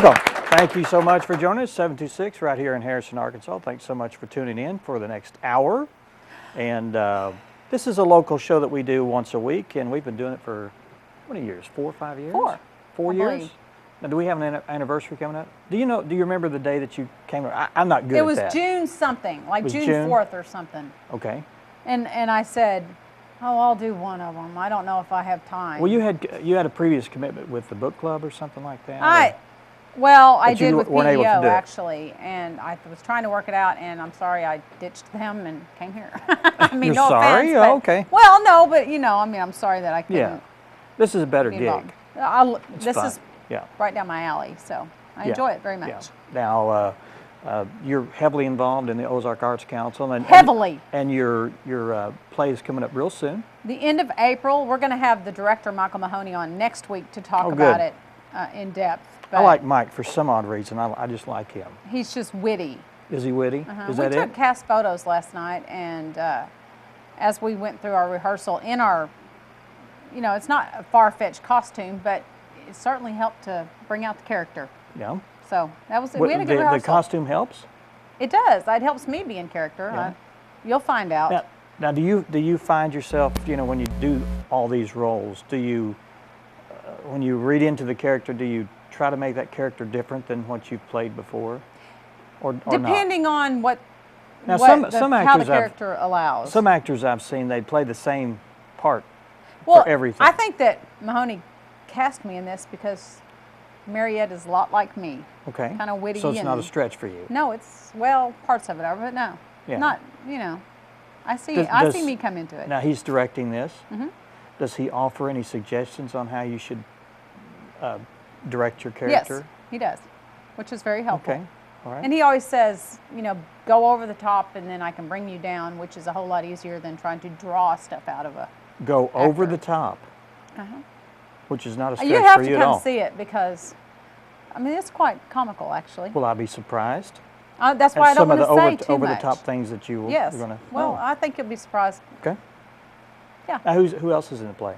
Welcome. Thank you so much for joining us. 726 right here in Harrison, Arkansas. Thanks so much for tuning in for the next hour. And this is a local show that we do once a week, and we've been doing it for how many years? 4 or 5 years? 4 years? Now, do we have an anniversary coming up? Do you remember the day that you came? I'm not good at that. It was June something, like June 4th or something. Okay. And I said, oh, I'll do one of them. I don't know if I have time. Well, you had a previous commitment with the book club or something like that? I did with PEO actually, and I was trying to work it out, and I'm sorry I ditched them and came here. I mean, You're no sorry? offense, Oh, okay. Well, no, but I'm sorry that I couldn't. Yeah. This is a better gig. This fun. is right down my alley, so I enjoy it very much. Yeah. Now, you're heavily involved in the Ozark Arts Council. And your play is coming up real soon. The end of April. We're going to have the director, Michael Mahoney, on next week to talk about it in depth. I like Mike for some odd reason. I just like him. He's just witty. Is he witty? Is that we took cast photos last night, and as we went through our rehearsal in our, it's not a far-fetched costume, but it certainly helped to bring out the character. Yeah. So that was we had a good rehearsal. The costume helps? It does. It helps me be in character. Yeah. You'll find out. Now, do you find yourself, when you do all these roles, do you, when you read into the character, do you try to make that character different than what you've played before, or depending on what how the character allows. Some actors I've seen, they play the same part for everything. I think that Mahoney cast me in this because Mariette is a lot like me. Okay. Kind of witty. So it's not a stretch for you. No, it's parts of it are, but no, not I see me come into it. Now he's directing this. Mm-hmm. Does he offer any suggestions on how you should direct your character? Yes, he does, which is very helpful. Okay, all right. And he always says, go over the top and then I can bring you down, which is a whole lot easier than trying to draw stuff out of a Go over the top, which is not a stretch for you at all. You have to come see it because, it's quite comical, actually. Will I be surprised? That's why I don't want to say too much. Over-the-top things that you yes. are going to... Well, I think you'll be surprised. Okay. Yeah. Now, who else is in the play?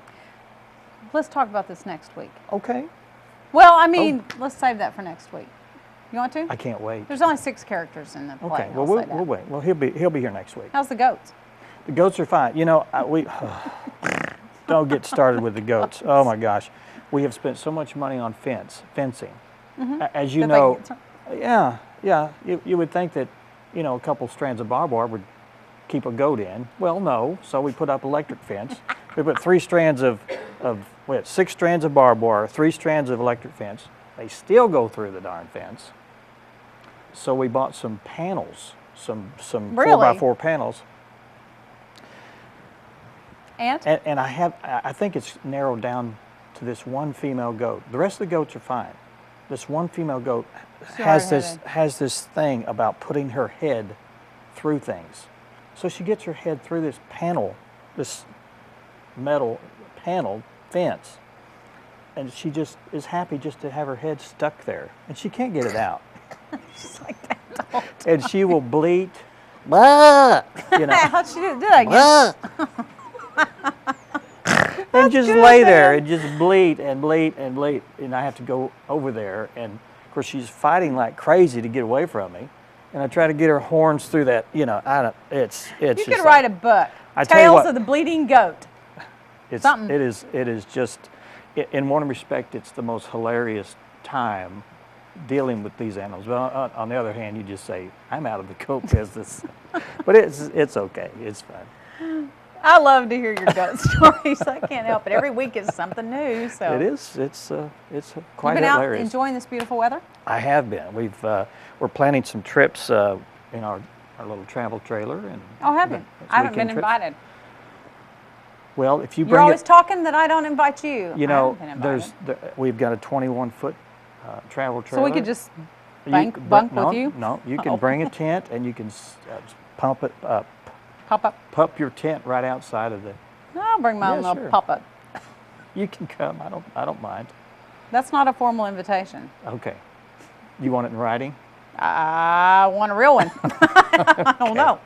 Let's talk about this next week. Okay. Well, let's save that for next week. You want to? I can't wait. There's only 6 characters in the play. Okay. Well, we'll wait. Well, he'll be here next week. How's the goats? The goats are fine. We don't get started with the goats. Oh my gosh, we have spent so much money on fencing. Mm-hmm. As you know, you would think that a couple strands of barbed wire would keep a goat in. Well, no. So we put up electric fence. We put 6 strands of barbed wire, 3 strands of electric fence. They still go through the darn fence. So we bought some panels, some 4x4 panels. And I think it's narrowed down to this one female goat. The rest of the goats are fine. This one female goat has this thing about putting her head through things. So she gets her head through this panel, this metal panel fence, and she just is happy just to have her head stuck there, and she can't get it out. She's like that. And she will bleat. How'd she do that again? And just lay there and just bleat and bleat and bleat, and I have to go over there, and of course she's fighting like crazy to get away from me, and I try to get her horns through that. It's. You could write a book. Tales of the Bleeding Goat. It is just, in one respect, it's the most hilarious time dealing with these animals. But on the other hand, you just say, I'm out of the goat business. But it's okay. It's fun. I love to hear your goat stories. I can't help it. Every week is something new. So it is. It's quite hilarious. You've been out enjoying this beautiful weather? I have been. We're planning some trips in our little travel trailer. And have you? I haven't been invited. Well, if you're always talking that I don't invite you. We've got a 21-foot travel trailer. So we could just bunk with you? No, you can bring a tent and you can pump it up. Pop your tent right outside of the. I'll bring my own little pop-up. You can come. I don't mind. That's not a formal invitation. Okay. You want it in writing? I want a real one. I don't know.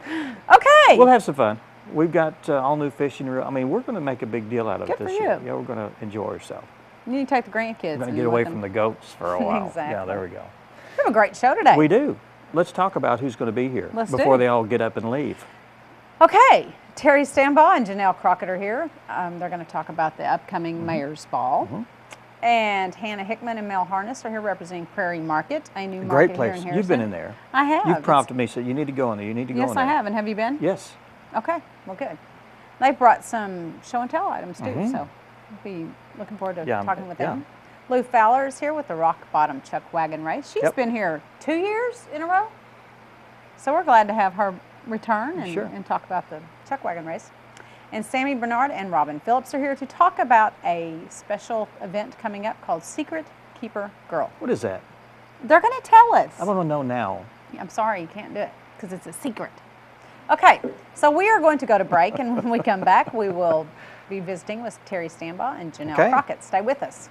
Okay. We'll have some fun. We've got all new fishing reel. We're going to make a big deal out of Good it this for year. you. Yeah, we're going to enjoy ourselves. You need to take the grandkids. I'm going to get away from the goats for a while. Exactly. Yeah, there we go. We have a great show today. We do. Let's talk about who's going to be here before they all get up and leave. Okay. Terry Stambaugh and Janelle Crockett are here. They're going to talk about the upcoming Mayor's Ball. And Hannah Hickman and Mel Harness are here representing Prairie Market, a new Great market place. here in Harrison. You've been in there. I have. You've prompted me, said you need to go in there. You need to go in there. Yes, I have. And have you been? Yes. Okay. Well, good. They brought some show and tell items too, so we'll be looking forward to talking with them. Lou Fowler is here with the Rock Bottom Chuck Wagon Race. She's been here 2 years in a row, so we're glad to have her return and talk about the Chuck Wagon Race. And Sammy Bernard and Robin Phillips are here to talk about a special event coming up called Secret Keeper Girl. What is that? They're going to tell us. I want to know now. I'm sorry, you can't do it because it's a secret. Okay, so we are going to go to break, and when we come back, we will be visiting with Terry Stambaugh and Janelle Crockett. Stay with us.